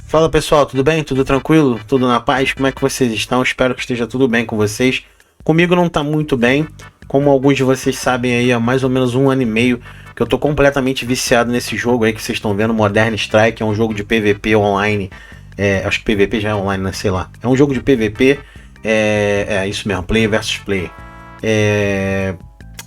Fala pessoal, tudo bem? Tudo tranquilo? Tudo na paz? Como é que vocês estão? Espero que esteja tudo bem com vocês. Comigo não tá muito bem. Como alguns de vocês sabem aí, há mais ou menos 1 ano e meio que eu tô completamente viciado nesse jogo aí que vocês estão vendo, Modern Strike. É um jogo de PVP online. Acho que PVP já é online, né? Sei lá. É um jogo de PVP. É isso mesmo, player versus player.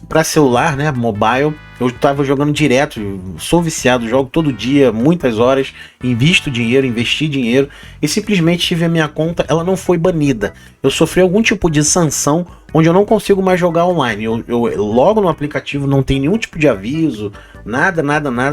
Para celular, né, mobile, eu tava jogando direto, sou viciado, jogo todo dia, muitas horas, investi dinheiro e simplesmente tive a minha conta, ela não foi banida. Eu sofri algum tipo de sanção onde eu não consigo mais jogar online. Eu logo no aplicativo não tem nenhum tipo de aviso, nada,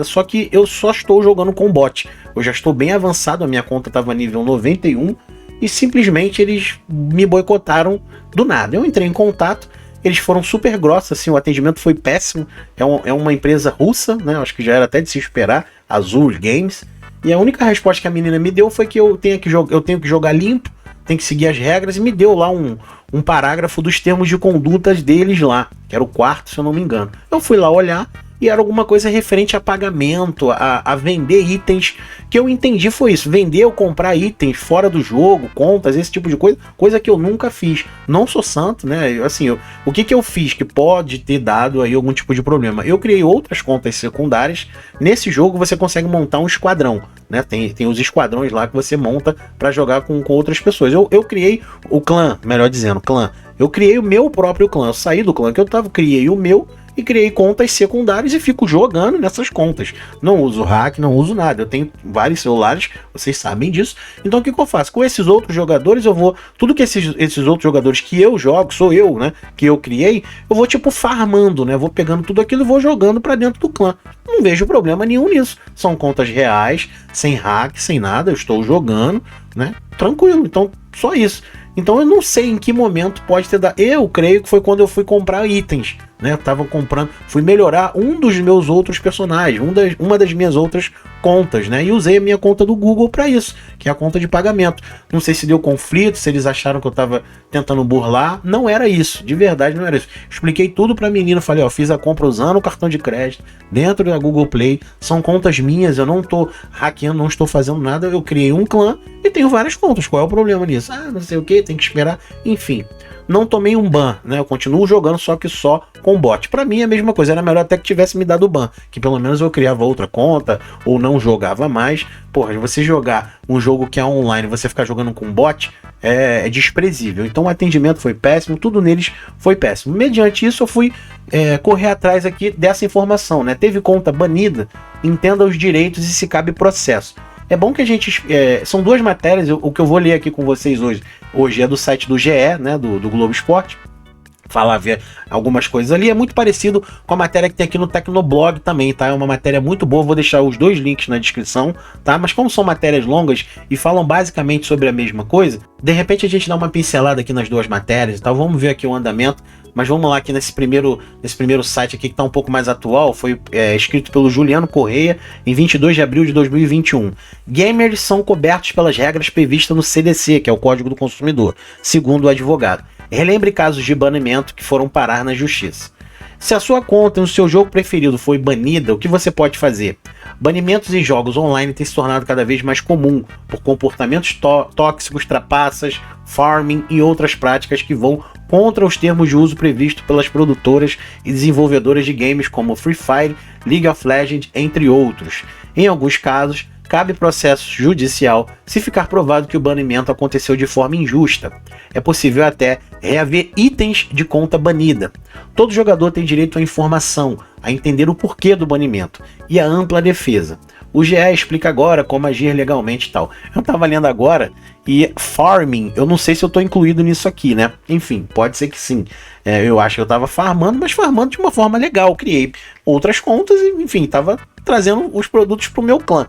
só que eu só estou jogando com bot. Eu já estou bem avançado, a minha conta estava nível 91 e simplesmente eles me boicotaram do nada. Eu entrei em contato. Eles foram super grossos, assim, o atendimento foi péssimo. É uma empresa russa, né? Acho que já era até de se esperar, Azul Games. E a única resposta que a menina me deu foi que eu tenho que jogar limpo, tenho que seguir as regras, e me deu lá um parágrafo dos termos de condutas deles lá, que era o quarto, se eu não me engano. Eu fui lá olhar e era alguma coisa referente a pagamento, a vender itens, que eu entendi foi isso, vender ou comprar itens fora do jogo, contas, esse tipo de coisa que eu nunca fiz. Não sou santo, né? Assim, o que eu fiz que pode ter dado aí algum tipo de problema? Eu criei outras contas secundárias. Nesse jogo você consegue montar um esquadrão, né? Tem os esquadrões lá que você monta para jogar com outras pessoas. Eu criei o clã, melhor dizendo, clã. Eu criei o meu próprio clã, eu saí do clã que eu tava, criei o meu e criei contas secundárias e fico jogando nessas contas. Não uso hack, não uso nada. Eu tenho vários celulares, vocês sabem disso. Então o que eu faço? Com esses outros jogadores, eu vou... Tudo que esses outros jogadores que eu jogo, sou eu, né? Que eu criei, eu vou tipo farmando, né? Vou pegando tudo aquilo e vou jogando pra dentro do clã. Não vejo problema nenhum nisso. São contas reais, sem hack, sem nada. Eu estou jogando, né? Tranquilo. Então, só isso. Então eu não sei em que momento pode ter dado. Eu creio que foi quando eu fui comprar itens, né? Eu tava comprando, fui melhorar um dos meus outros personagens, uma das minhas outras contas, né? E usei a minha conta do Google para isso, que é a conta de pagamento. Não sei se deu conflito, se eles acharam que eu tava tentando burlar. Não era isso, de verdade não era isso. Expliquei tudo pra menina, falei, ó, fiz a compra usando o cartão de crédito dentro da Google Play, são contas minhas, eu não tô hackeando, não estou fazendo nada, eu criei um clã e tenho várias contas. Qual é o problema nisso? Ah, não sei o que, tem que esperar, enfim. Não tomei um ban, né? Eu continuo jogando, só que só com bot. Pra mim é a mesma coisa, era melhor até que tivesse me dado ban, que pelo menos eu criava outra conta ou não jogava mais. Porra, você jogar um jogo que é online, você ficar jogando com bot é desprezível. Então o atendimento foi péssimo, tudo neles foi péssimo. Mediante isso eu fui correr atrás aqui dessa informação, né? Teve conta banida, entenda os direitos e se cabe processo. É bom que a gente... são duas matérias, o que eu vou ler aqui com vocês hoje é do site do GE, né, do Globo Esporte. Falar, ver algumas coisas ali. É muito parecido com a matéria que tem aqui no Tecnoblog também, tá? É uma matéria muito boa, vou deixar os dois links na descrição, tá? Mas como são matérias longas e falam basicamente sobre a mesma coisa, de repente a gente dá uma pincelada aqui nas duas matérias e tal. Vamos ver aqui o andamento. Mas vamos lá aqui nesse primeiro site aqui que está um pouco mais atual. Foi escrito pelo Juliano Correia em 22 de abril de 2021. Gamers são cobertos pelas regras previstas no CDC, que é o Código do Consumidor, segundo o advogado. Relembre casos de banimento que foram parar na justiça. Se a sua conta no seu jogo preferido foi banida, o que você pode fazer? Banimentos em jogos online têm se tornado cada vez mais comum por comportamentos tóxicos, trapaças, farming e outras práticas que vão contra os termos de uso previstos pelas produtoras e desenvolvedoras de games como Free Fire, League of Legends, entre outros. Em alguns casos, cabe processo judicial se ficar provado que o banimento aconteceu de forma injusta. É possível até reaver itens de conta banida. Todo jogador tem direito à informação, a entender o porquê do banimento e a ampla defesa. O GE explica agora como agir legalmente e tal. Eu estava lendo agora e farming, eu não sei se eu estou incluído nisso aqui, né? Enfim, pode ser que sim. Eu acho que eu estava farmando, mas farmando de uma forma legal. Criei outras contas e, enfim, estava trazendo os produtos para o meu clã.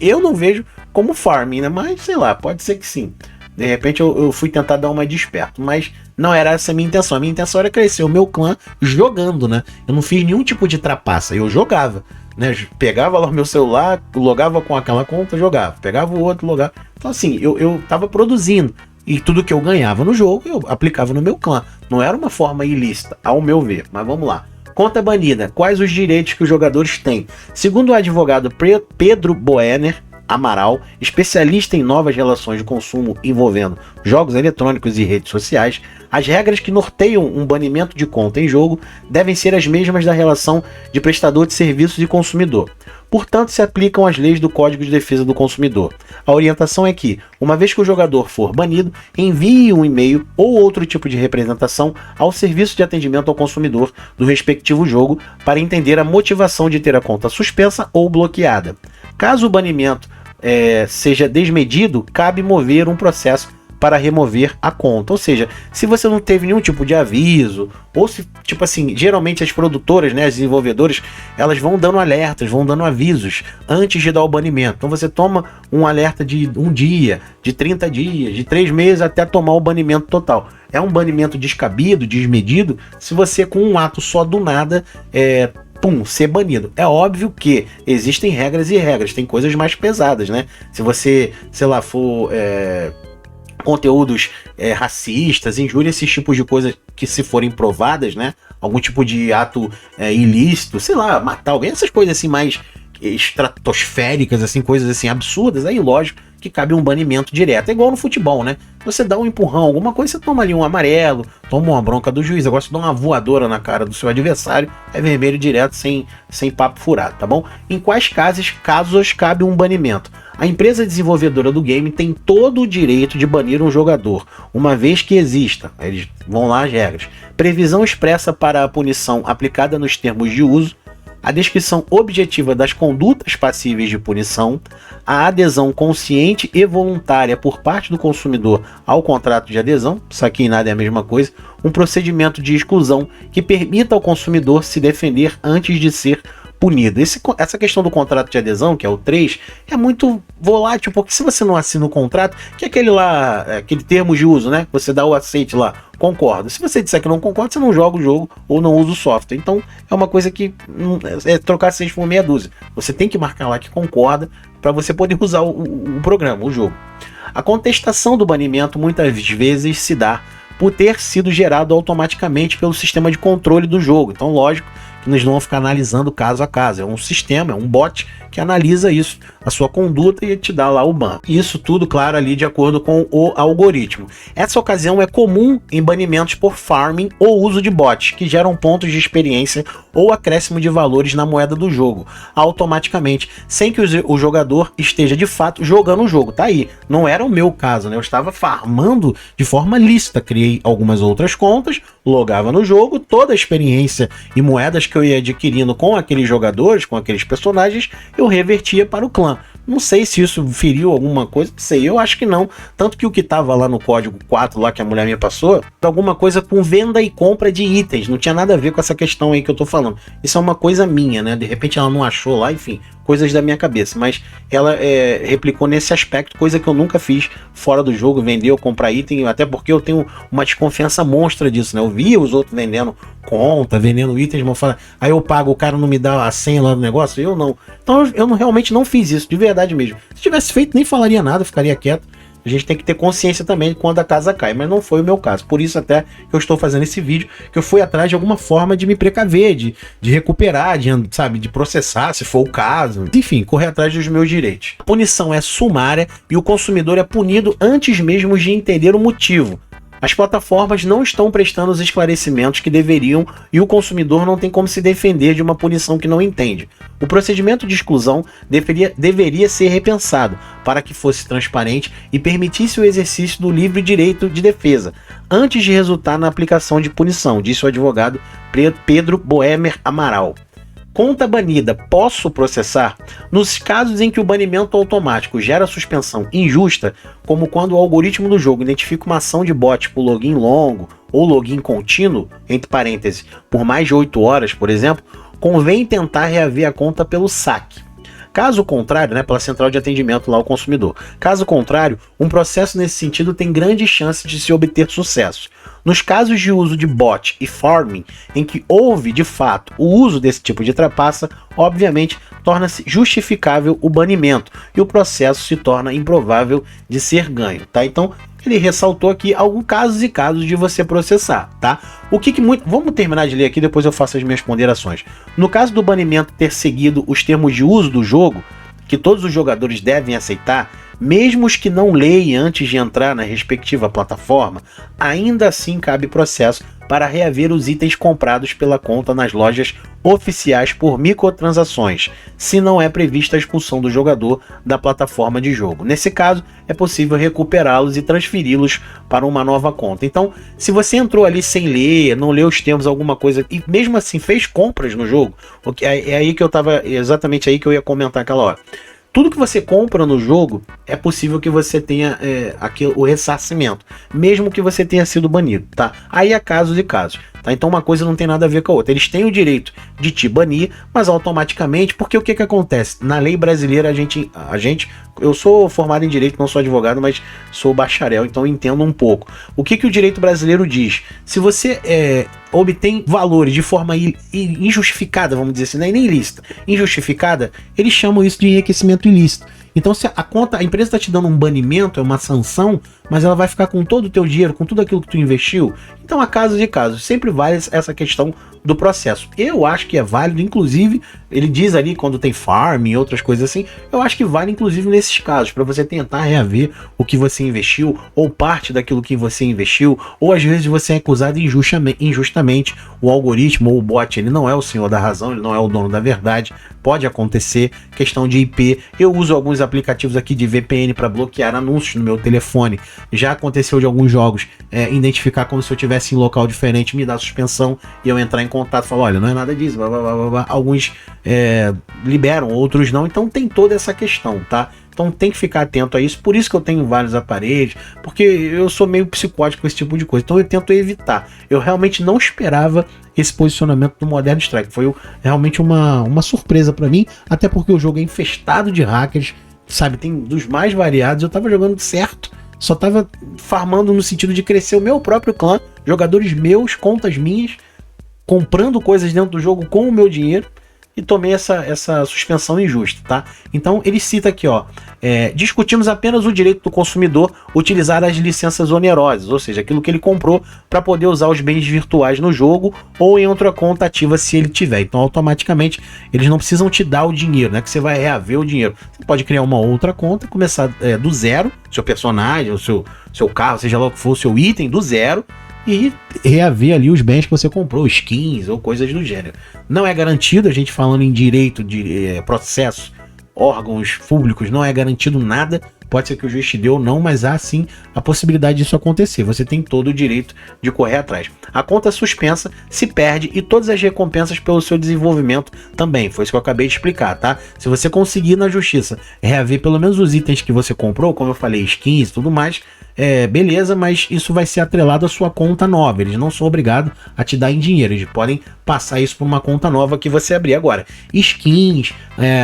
Eu não vejo como farming, né? Mas sei lá, pode ser que sim. De repente eu fui tentar dar uma de esperto, mas não era essa a minha intenção. A minha intenção era crescer o meu clã jogando, né? Eu não fiz nenhum tipo de trapaça, eu jogava, né? Pegava lá o meu celular, logava com aquela conta, jogava. Pegava o outro, logava. Então assim, eu tava produzindo. E tudo que eu ganhava no jogo, eu aplicava no meu clã. Não era uma forma ilícita, ao meu ver. Mas vamos lá. Conta banida. Quais os direitos que os jogadores têm? Segundo o advogado Pedro Boehner, Amaral, especialista em novas relações de consumo envolvendo jogos eletrônicos e redes sociais, as regras que norteiam um banimento de conta em jogo devem ser as mesmas da relação de prestador de serviços e consumidor. Portanto, se aplicam as leis do Código de Defesa do Consumidor. A orientação é que, uma vez que o jogador for banido, envie um e-mail ou outro tipo de representação ao serviço de atendimento ao consumidor do respectivo jogo para entender a motivação de ter a conta suspensa ou bloqueada. Caso o banimento seja desmedido, cabe mover um processo para remover a conta. Ou seja, se você não teve nenhum tipo de aviso, ou se, tipo assim, geralmente as produtoras, né, as desenvolvedoras, elas vão dando alertas, vão dando avisos antes de dar o banimento. Então você toma um alerta de 1 dia, de 30 dias, de 3 meses até tomar o banimento total. É um banimento descabido, desmedido, se você com um ato só do nada ser banido. É óbvio que existem regras e regras, tem coisas mais pesadas, né? Se você, sei lá, for conteúdos racistas, injúria, esses tipos de coisas que, se forem provadas, né, algum tipo de ato ilícito, sei lá, matar alguém, essas coisas assim mais estratosféricas, assim, coisas assim absurdas, aí lógico que cabe um banimento direto. É igual no futebol, né? Você dá um empurrão, alguma coisa, você toma ali um amarelo, toma uma bronca do juiz. Agora você dá uma voadora na cara do seu adversário, é vermelho direto, sem papo furado, tá bom? Em quais casos cabe um banimento? A empresa desenvolvedora do game tem todo o direito de banir um jogador, uma vez que exista, eles vão lá as regras, previsão expressa para a punição aplicada nos termos de uso, a descrição objetiva das condutas passíveis de punição, a adesão consciente e voluntária por parte do consumidor ao contrato de adesão, isso aqui nada é a mesma coisa, um procedimento de exclusão que permita ao consumidor se defender antes de ser punido. Essa questão do contrato de adesão, que é o 3, é muito volátil, porque se você não assina o contrato, que é aquele termo de uso, né? Você dá o aceite lá, concorda. Se você disser que não concorda, você não joga o jogo ou não usa o software. Então é uma coisa que é trocar 6 por meia dúzia. Você tem que marcar lá que concorda para você poder usar o programa, o jogo. A contestação do banimento muitas vezes se dá por ter sido gerado automaticamente pelo sistema de controle do jogo. Então, lógico que nós não vamos ficar analisando caso a caso. É um sistema, é um bot que analisa isso, a sua conduta, e te dá lá o ban. Isso tudo, claro, ali de acordo com o algoritmo. Essa ocasião é comum em banimentos por farming ou uso de bots, que geram pontos de experiência ou acréscimo de valores na moeda do jogo, automaticamente, sem que o jogador esteja de fato jogando o jogo. Tá aí, não era o meu caso, né? Eu estava farmando de forma lícita, criei algumas outras contas, logava no jogo, toda a experiência e moedas que eu ia adquirindo com aqueles jogadores, com aqueles personagens, eu revertia para o clã. Não sei se isso feriu alguma coisa, não sei, eu acho que não. Tanto que o que estava lá no código 4, lá que a mulher me passou, alguma coisa com venda e compra de itens, não tinha nada a ver com essa questão aí que eu tô falando. Isso é uma coisa minha, né? De repente ela não achou lá, enfim, coisas da minha cabeça. Mas ela replicou nesse aspecto, coisa que eu nunca fiz fora do jogo, vender ou comprar item, até porque eu tenho uma desconfiança monstra disso, né? Eu via os outros vendendo conta, vendendo itens, mas fala, aí eu pago, o cara não me dá a senha lá do negócio, eu não. Então eu realmente não fiz isso, de verdade mesmo. Se tivesse feito, nem falaria nada, ficaria quieto. A gente tem que ter consciência também de quando a casa cai, mas não foi o meu caso. Por isso até que eu estou fazendo esse vídeo, que eu fui atrás de alguma forma de me precaver, de recuperar, de processar, se for o caso. Enfim, correr atrás dos meus direitos. A punição é sumária e o consumidor é punido antes mesmo de entender o motivo. As plataformas não estão prestando os esclarecimentos que deveriam e o consumidor não tem como se defender de uma punição que não entende. O procedimento de exclusão deveria ser repensado para que fosse transparente e permitisse o exercício do livre direito de defesa, antes de resultar na aplicação de punição, disse o advogado Pedro Boemer Amaral. Conta banida, posso processar? Nos casos em que o banimento automático gera suspensão injusta, como quando o algoritmo do jogo identifica uma ação de bot por login longo ou login contínuo, entre parênteses, por mais de 8 horas, por exemplo, convém tentar reaver a conta pelo saque. Caso contrário, pela central de atendimento lá ao consumidor. Caso contrário, um processo nesse sentido tem grande chance de se obter sucesso. Nos casos de uso de bot e farming, em que houve de fato o uso desse tipo de trapaça, obviamente torna-se justificável o banimento e o processo se torna improvável de ser ganho, tá? Então, ele ressaltou aqui alguns casos e casos de você processar, tá? Vamos terminar de ler aqui, depois eu faço as minhas ponderações. No caso do banimento ter seguido os termos de uso do jogo, que todos os jogadores devem aceitar, mesmo os que não leem antes de entrar na respectiva plataforma, ainda assim cabe processo para reaver os itens comprados pela conta nas lojas oficiais por microtransações, se não é prevista a expulsão do jogador da plataforma de jogo. Nesse caso, é possível recuperá-los e transferi-los para uma nova conta. Então, se você entrou ali sem ler, não leu os termos, alguma coisa, e mesmo assim fez compras no jogo, é aí que eu tava, exatamente aí que eu ia comentar aquela hora. Tudo que você compra no jogo, é possível que você tenha o ressarcimento, mesmo que você tenha sido banido, tá? Aí é casos e casos, tá? Então uma coisa não tem nada a ver com a outra. Eles têm o direito de te banir, mas automaticamente, porque o que acontece? Na lei brasileira, eu sou formado em direito, não sou advogado, mas sou bacharel, então entendo um pouco. O que o direito brasileiro diz? Se você obtém valores de forma injustificada, vamos dizer assim, não é nem ilícita, injustificada, eles chamam isso de enriquecimento ilícito. Então, se a empresa está te dando um banimento, é uma sanção, mas ela vai ficar com todo o teu dinheiro, com tudo aquilo que tu investiu. Então, há casos e casos. Sempre vale essa questão do processo. Eu acho que é válido, inclusive, ele diz ali quando tem farm e outras coisas assim, eu acho que vale, inclusive, nesses casos, para você tentar reaver o que você investiu, ou parte daquilo que você investiu, ou às vezes você é acusado injustamente. O algoritmo ou o bot, ele não é o senhor da razão, ele não é o dono da verdade. Pode acontecer, questão de IP. Eu uso alguns aplicativos aqui de VPN para bloquear anúncios no meu telefone. Já aconteceu de alguns jogos identificar como se eu estivesse em local diferente, me dar suspensão e eu entrar em contato e falar, olha, não é nada disso, blá, blá, blá, blá. Alguns liberam, outros não, então tem toda essa questão, tá? Então tem que ficar atento a isso, por isso que eu tenho vários aparelhos, porque eu sou meio psicótico com esse tipo de coisa, então eu tento evitar. Eu realmente não esperava esse posicionamento do Modern Strike, foi realmente uma surpresa para mim, até porque o jogo é infestado de hackers, sabe, tem dos mais variados, eu tava jogando certo, só tava farmando no sentido de crescer o meu próprio clã, jogadores meus, contas minhas, comprando coisas dentro do jogo com o meu dinheiro, e tomei essa suspensão injusta, tá? Então ele cita aqui, ó, discutimos apenas o direito do consumidor utilizar as licenças onerosas, ou seja, aquilo que ele comprou para poder usar os bens virtuais no jogo ou em outra conta ativa se ele tiver. Então automaticamente eles não precisam te dar o dinheiro, né? Que você vai reaver o dinheiro. Você pode criar uma outra conta, começar do zero, seu personagem, o seu carro, seja lá o que for, o seu item do zero, e reaver ali os bens que você comprou, skins ou coisas do gênero. Não é garantido, a gente falando em direito de processo, órgãos públicos, não é garantido nada, pode ser que o juiz te deu ou não, mas há sim a possibilidade disso acontecer, você tem todo o direito de correr atrás. A conta suspensa se perde e todas as recompensas pelo seu desenvolvimento também, foi isso que eu acabei de explicar, tá? Se você conseguir na justiça reaver pelo menos os itens que você comprou, como eu falei, skins e tudo mais, beleza, mas isso vai ser atrelado à sua conta nova, eles não são obrigados a te dar em dinheiro, eles podem passar isso por uma conta nova que você abrir agora. Skins,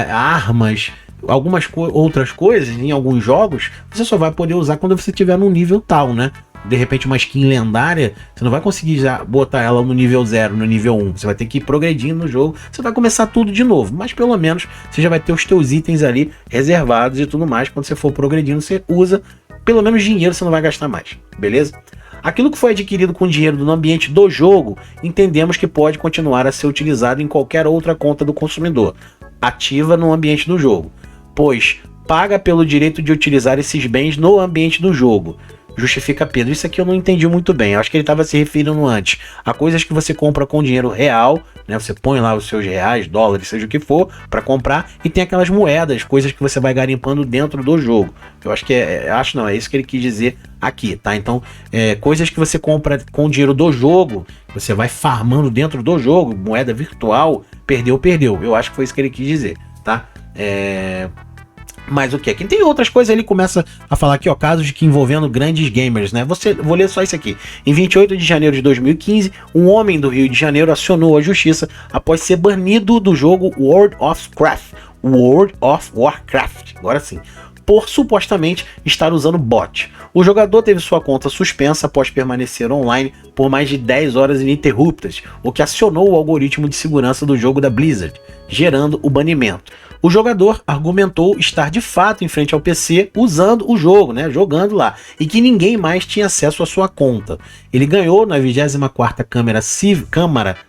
armas, algumas outras coisas em alguns jogos, você só vai poder usar quando você estiver num nível tal, né? De repente uma skin lendária, você não vai conseguir já botar ela no nível 0, no nível 1, você vai ter que ir progredindo no jogo, você vai começar tudo de novo, mas pelo menos você já vai ter os teus itens ali reservados e tudo mais, quando você for progredindo você usa, pelo menos dinheiro você não vai gastar mais, beleza? Aquilo que foi adquirido com dinheiro no ambiente do jogo, entendemos que pode continuar a ser utilizado em qualquer outra conta do consumidor, ativa no ambiente do jogo, pois paga pelo direito de utilizar esses bens no ambiente do jogo. Justifica Pedro. Isso aqui eu não entendi muito bem. Eu acho que ele estava se referindo antes a coisas que você compra com dinheiro real, né? Você põe lá os seus reais, dólares, seja o que for, para comprar, e tem aquelas moedas, coisas que você vai garimpando dentro do jogo. Eu acho que é isso que ele quis dizer aqui, tá? Então, coisas que você compra com dinheiro do jogo, você vai farmando dentro do jogo, moeda virtual, perdeu. Eu acho que foi isso que ele quis dizer, tá? Mas o que? Aqui tem outras coisas, ele começa a falar aqui, ó, casos de que envolvendo grandes gamers, né? Vou ler só isso aqui. Em 28 de janeiro de 2015, um homem do Rio de Janeiro acionou a justiça após ser banido do jogo World of Warcraft, agora sim, por supostamente estar usando bot. O jogador teve sua conta suspensa após permanecer online por mais de 10 horas ininterruptas, o que acionou o algoritmo de segurança do jogo da Blizzard, gerando o banimento. O jogador argumentou estar de fato em frente ao PC usando o jogo, né, jogando lá, e que ninguém mais tinha acesso à sua conta. Ele ganhou na 24ª Câmara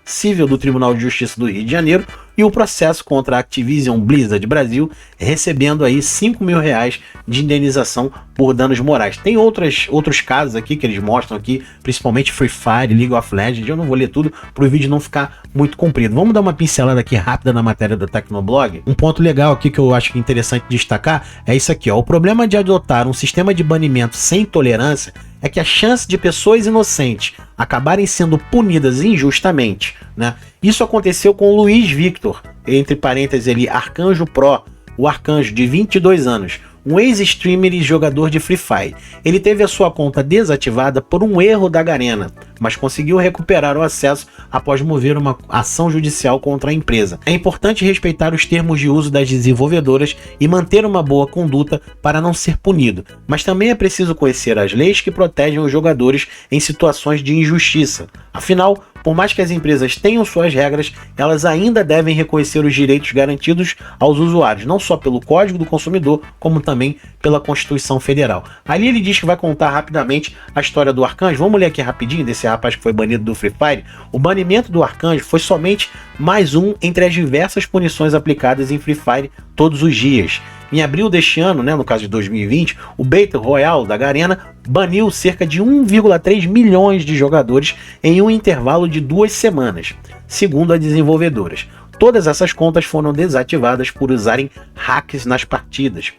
Civil do Tribunal de Justiça do Rio de Janeiro e o processo contra a Activision Blizzard Brasil, recebendo aí R$5.000 de indenização por danos morais. Tem outros casos aqui que eles mostram aqui, principalmente Free Fire, League of Legends. Eu não vou ler tudo para o vídeo não ficar muito comprido. Vamos dar uma pincelada aqui rápida na matéria do Tecnoblog. Um ponto legal aqui que eu acho interessante destacar é isso aqui, ó. O problema de adotar um sistema de banimento sem tolerância é que a chance de pessoas inocentes acabarem sendo punidas injustamente, né? Isso aconteceu com o Luiz Victor, entre parênteses ali, Arcanjo Pro, o Arcanjo de 22 anos, um ex-streamer e jogador de Free Fire. Ele teve a sua conta desativada por um erro da Garena, mas conseguiu recuperar o acesso após mover uma ação judicial contra a empresa. É importante respeitar os termos de uso das desenvolvedoras e manter uma boa conduta para não ser punido, mas também é preciso conhecer as leis que protegem os jogadores em situações de injustiça. Afinal, por mais que as empresas tenham suas regras, elas ainda devem reconhecer os direitos garantidos aos usuários, não só pelo Código do Consumidor, como também pela Constituição Federal. Ali ele diz que vai contar rapidamente a história do Arcanjo. Vamos ler aqui rapidinho desse rapaz que foi banido do Free Fire. O banimento do Arcanjo foi somente mais um entre as diversas punições aplicadas em Free Fire todos os dias. Em abril deste ano, né, no caso de 2020, o Battle Royale da Garena baniu cerca de 1,3 milhões de jogadores em um intervalo de 2 semanas, segundo as desenvolvedoras. Todas essas contas foram desativadas por usarem hacks nas partidas.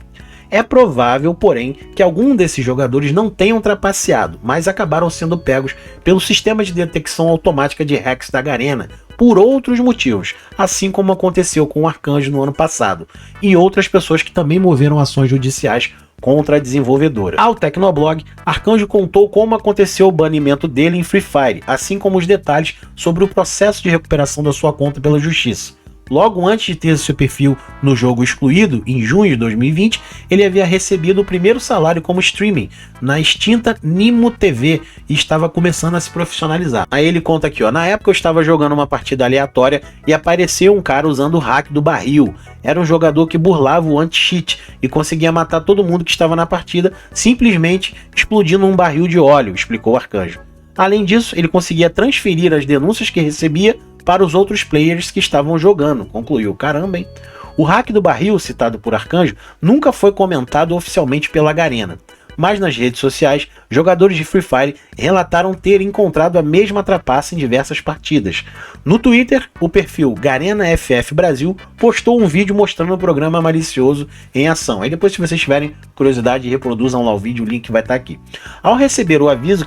É provável, porém, que algum desses jogadores não tenham trapaceado, mas acabaram sendo pegos pelo sistema de detecção automática de hacks da Garena por outros motivos, assim como aconteceu com o Arcanjo no ano passado, e outras pessoas que também moveram ações judiciais contra a desenvolvedora. Ao Tecnoblog, Arcanjo contou como aconteceu o banimento dele em Free Fire, assim como os detalhes sobre o processo de recuperação da sua conta pela justiça. Logo antes de ter seu perfil no jogo excluído, em junho de 2020, ele havia recebido o primeiro salário como streaming na extinta Nimo TV e estava começando a se profissionalizar. Aí ele conta aqui, ó, na época eu estava jogando uma partida aleatória e apareceu um cara usando o hack do barril. Era um jogador que burlava o anti-cheat e conseguia matar todo mundo que estava na partida simplesmente explodindo um barril de óleo, explicou o Arcanjo. Além disso, ele conseguia transferir as denúncias que recebia para os outros players que estavam jogando, concluiu. Caramba, hein? O hack do barril, citado por Arcanjo, nunca foi comentado oficialmente pela Garena, mas nas redes sociais, jogadores de Free Fire relataram ter encontrado a mesma trapaça em diversas partidas. No Twitter, o perfil Garena FF Brasil postou um vídeo mostrando o programa malicioso em ação. Aí depois, se vocês tiverem curiosidade, reproduzam lá o vídeo, o link vai estar aqui. Ao receber o aviso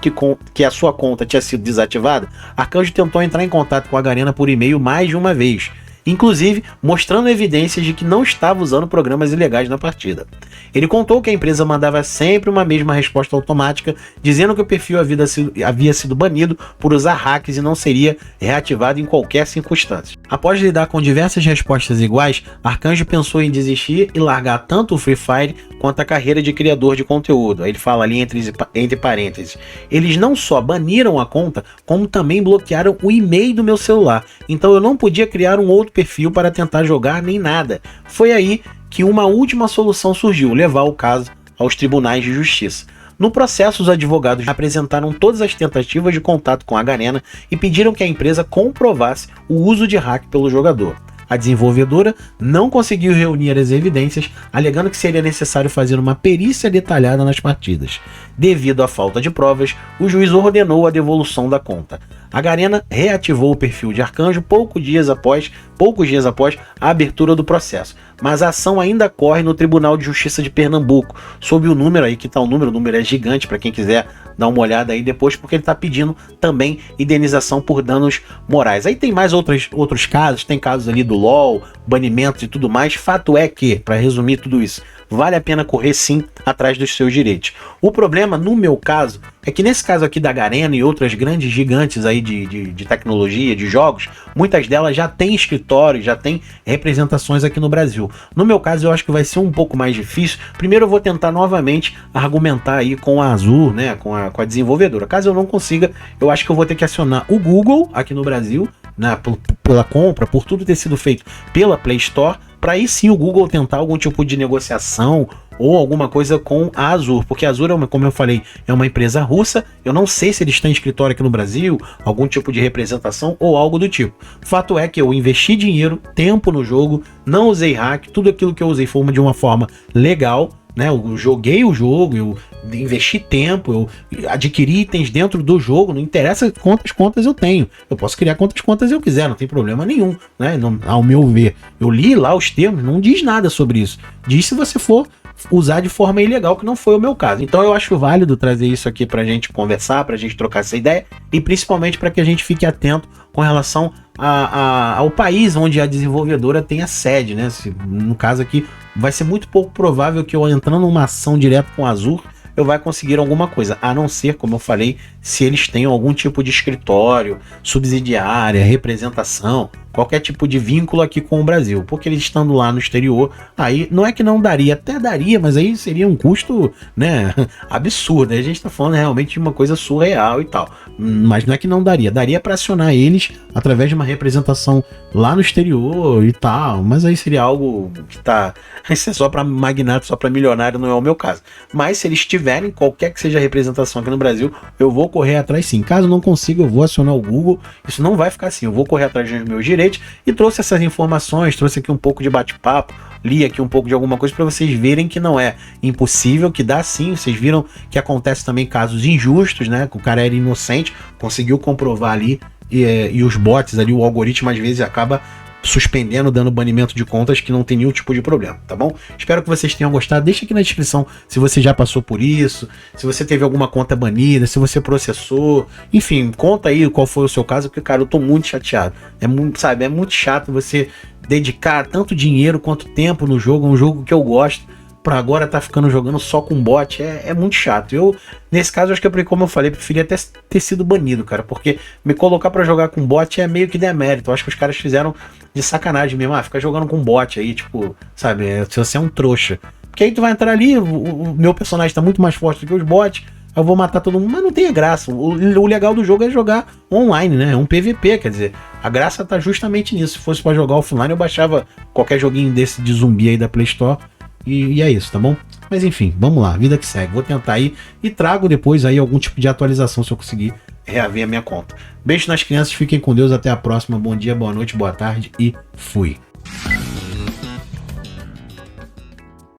que a sua conta tinha sido desativada, Arcanjo tentou entrar em contato com a Garena por e-mail mais de uma vez, inclusive mostrando evidências de que não estava usando programas ilegais na partida. Ele contou que a empresa mandava sempre uma mesma resposta automática, dizendo que o perfil havia sido banido por usar hacks e não seria reativado em qualquer circunstância. Após lidar com diversas respostas iguais, Arcanjo pensou em desistir e largar tanto o Free Fire quanto a carreira de criador de conteúdo. Aí ele fala ali entre parênteses: eles não só baniram a conta, como também bloquearam o e-mail do meu celular, então eu não podia criar um outro perfil para tentar jogar nem nada. Foi aí que uma última solução surgiu: levar o caso aos tribunais de justiça. No processo, os advogados apresentaram todas as tentativas de contato com a Garena e pediram que a empresa comprovasse o uso de hack pelo jogador. A desenvolvedora não conseguiu reunir as evidências, alegando que seria necessário fazer uma perícia detalhada nas partidas. Devido à falta de provas, o juiz ordenou a devolução da conta. A Garena reativou o perfil de Arcanjo poucos dias após a abertura do processo, mas a ação ainda corre no Tribunal de Justiça de Pernambuco, sob o número aí, que tá o número é gigante para quem quiser dar uma olhada aí depois, porque ele está pedindo também indenização por danos morais. Aí tem mais outros casos, tem casos ali do LoL, banimentos e tudo mais. Fato é que, para resumir tudo isso, vale a pena correr sim atrás dos seus direitos. O problema, no meu caso, é que nesse caso aqui da Garena e outras grandes gigantes aí de tecnologia, de jogos, muitas delas já têm escritórios, já têm representações aqui no Brasil. No meu caso, eu acho que vai ser um pouco mais difícil. Primeiro eu vou tentar novamente argumentar aí com a Azure, né, com a desenvolvedora. Caso eu não consiga, eu acho que eu vou ter que acionar o Google aqui no Brasil, né, pela compra, por tudo ter sido feito pela Play Store, para aí sim o Google tentar algum tipo de negociação ou alguma coisa com a Azur, porque a Azur, como eu falei, é uma empresa russa. Eu não sei se eles têm escritório aqui no Brasil, algum tipo de representação ou algo do tipo. Fato é que eu investi dinheiro, tempo no jogo, não usei hack, tudo aquilo que eu usei foi de uma forma legal, né? Eu joguei o jogo, eu investi tempo, eu adquiri itens dentro do jogo, não interessa quantas contas eu tenho. Eu posso criar quantas contas eu quiser, não tem problema nenhum, né? Não, ao meu ver. Eu li lá os termos, não diz nada sobre isso. Diz se você for usar de forma ilegal, que não foi o meu caso. Então eu acho válido trazer isso aqui pra gente conversar, pra gente trocar essa ideia e principalmente para que a gente fique atento com relação ao país onde a desenvolvedora tem a sede, né? No caso aqui, vai ser muito pouco provável que eu entrando numa ação direto com a Azur, eu vai conseguir alguma coisa, a não ser, como eu falei, se eles tenham algum tipo de escritório, subsidiária, representação, qualquer tipo de vínculo aqui com o Brasil, porque eles estando lá no exterior, aí não é que não daria, até daria, mas aí seria um custo, né, absurdo. Aí a gente tá falando realmente de uma coisa surreal e tal, mas não é que não daria para acionar eles através de uma representação lá no exterior e tal, mas aí seria algo que tá, isso é só para magnata, só para milionário, não é o meu caso. Mas se eles tiverem qualquer que seja a representação aqui no Brasil, eu vou correr atrás sim. Caso não consiga, eu vou acionar o Google. Isso não vai ficar assim, eu vou correr atrás dos meus direitos e trouxe essas informações, trouxe aqui um pouco de bate-papo, li aqui um pouco de alguma coisa para vocês verem que não é impossível, que dá sim. Vocês viram que acontece também casos injustos, né? Que o cara era inocente, conseguiu comprovar ali e os bots ali, o algoritmo às vezes acaba suspendendo, dando banimento de contas que não tem nenhum tipo de problema, tá bom? Espero que vocês tenham gostado. Deixa aqui na descrição se você já passou por isso, se você teve alguma conta banida, se você processou, enfim, conta aí qual foi o seu caso, porque, cara, eu tô muito chateado. É muito, sabe, é muito chato você dedicar tanto dinheiro quanto tempo no jogo, um jogo que eu gosto, pra agora tá ficando jogando só com bot, é muito chato. Eu, nesse caso, acho que como eu falei, preferia até ter sido banido, cara, porque me colocar pra jogar com bot é meio que demérito. Eu acho que os caras fizeram de sacanagem mesmo, ficar jogando com bot aí, tipo, sabe, se você é um trouxa. Porque aí tu vai entrar ali, o meu personagem tá muito mais forte do que os bots, eu vou matar todo mundo, mas não tem graça. O legal do jogo é jogar online, né? É um PVP, quer dizer, a graça tá justamente nisso. Se fosse pra jogar offline, eu baixava qualquer joguinho desse de zumbi aí da Play Store. E é isso, tá bom? Mas enfim, vamos lá, vida que segue. Vou tentar aí e trago depois aí algum tipo de atualização se eu conseguir reaver a minha conta. Beijo nas crianças, fiquem com Deus, até a próxima. Bom dia, boa noite, boa tarde e fui.